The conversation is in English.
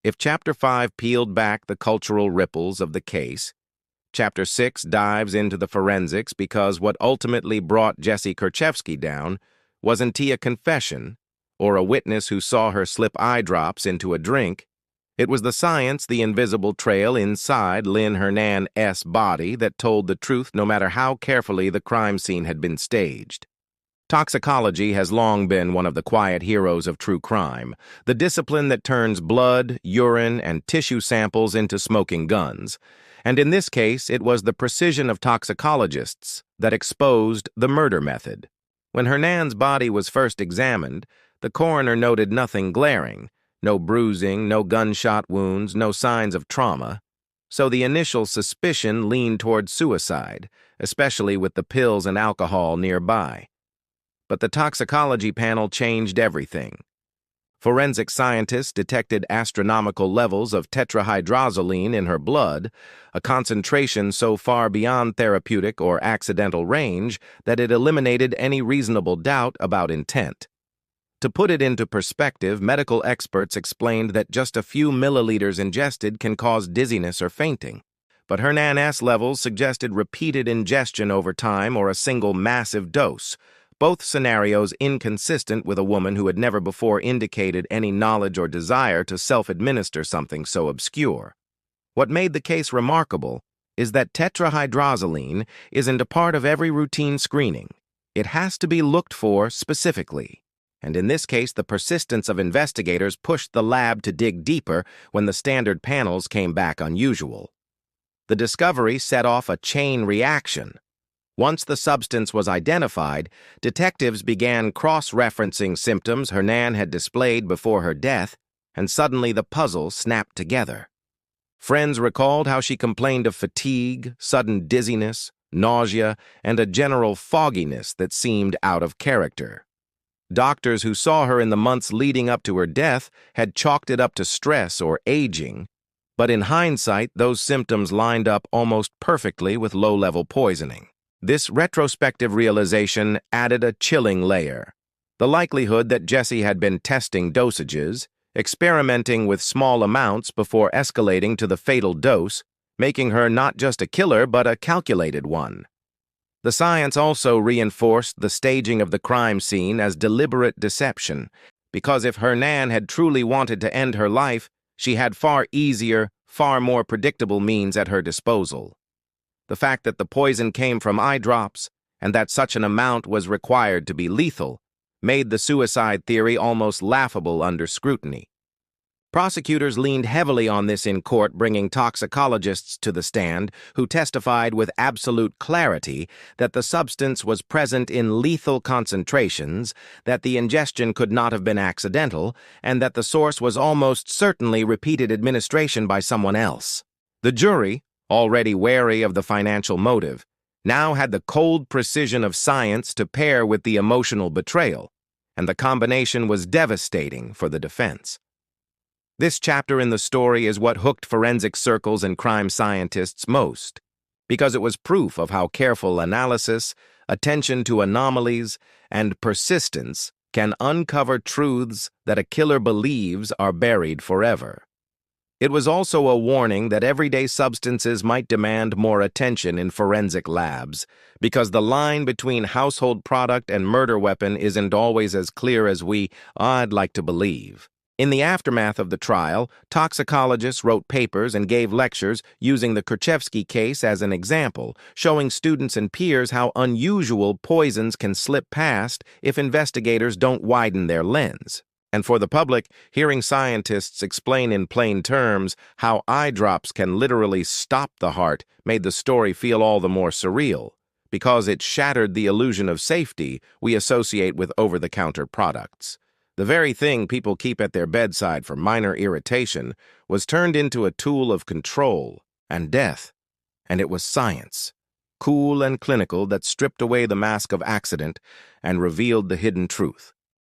If Chapter 5 peeled back the cultural ripples of the case, Chapter 6 dives into the forensics because what ultimately brought Jessie Kerchevsky down wasn't a confession or a witness who saw her slip eye drops into a drink. It was the science, the invisible trail inside Lynn Hernan's body that told the truth no matter how carefully the crime scene had been staged. Toxicology has long been one of the quiet heroes of true crime, the discipline that turns blood, urine, and tissue samples into smoking guns. And in this case, it was the precision of toxicologists that exposed the murder method. When Hernan's body was first examined, the coroner noted nothing glaring, no bruising, no gunshot wounds, no signs of trauma. So the initial suspicion leaned toward suicide, especially with the pills and alcohol nearby. But the toxicology panel changed everything. Forensic scientists detected astronomical levels of tetrahydrozoline in her blood, a concentration so far beyond therapeutic or accidental range that it eliminated any reasonable doubt about intent. To put it into perspective, medical experts explained that just a few milliliters ingested can cause dizziness or fainting. But Hernan's levels suggested repeated ingestion over time or a single massive dose, both scenarios inconsistent with a woman who had never before indicated any knowledge or desire to self-administer something so obscure. What made the case remarkable is that tetrahydrozoline isn't a part of every routine screening. It has to be looked for specifically. And in this case, the persistence of investigators pushed the lab to dig deeper when the standard panels came back unusual. The discovery set off a chain reaction. Once the substance was identified, detectives began cross-referencing symptoms Hernan had displayed before her death, and suddenly the puzzle snapped together. Friends recalled how she complained of fatigue, sudden dizziness, nausea, and a general fogginess that seemed out of character. Doctors who saw her in the months leading up to her death had chalked it up to stress or aging, but in hindsight, those symptoms lined up almost perfectly with low-level poisoning. This retrospective realization added a chilling layer. The likelihood that Jessie had been testing dosages, experimenting with small amounts before escalating to the fatal dose, making her not just a killer but a calculated one. The science also reinforced the staging of the crime scene as deliberate deception, because if Hernan had truly wanted to end her life, she had far easier, far more predictable means at her disposal. The fact that the poison came from eye drops, and that such an amount was required to be lethal, made the suicide theory almost laughable under scrutiny. Prosecutors leaned heavily on this in court, bringing toxicologists to the stand who testified with absolute clarity that the substance was present in lethal concentrations, that the ingestion could not have been accidental, and that the source was almost certainly repeated administration by someone else. The jury, already wary of the financial motive, now had the cold precision of science to pair with the emotional betrayal, and the combination was devastating for the defense. This chapter in the story is what hooked forensic circles and crime scientists most, because it was proof of how careful analysis, attention to anomalies, and persistence can uncover truths that a killer believes are buried forever. It was also a warning that everyday substances might demand more attention in forensic labs, because the line between household product and murder weapon isn't always as clear as I'd like to believe. In the aftermath of the trial, toxicologists wrote papers and gave lectures using the Kerchevsky case as an example, showing students and peers how unusual poisons can slip past if investigators don't widen their lens. And for the public, hearing scientists explain in plain terms how eye drops can literally stop the heart made the story feel all the more surreal, because it shattered the illusion of safety we associate with over-the-counter products. The very thing people keep at their bedside for minor irritation was turned into a tool of control and death, and it was science, cool and clinical, that stripped away the mask of accident and revealed the hidden truth.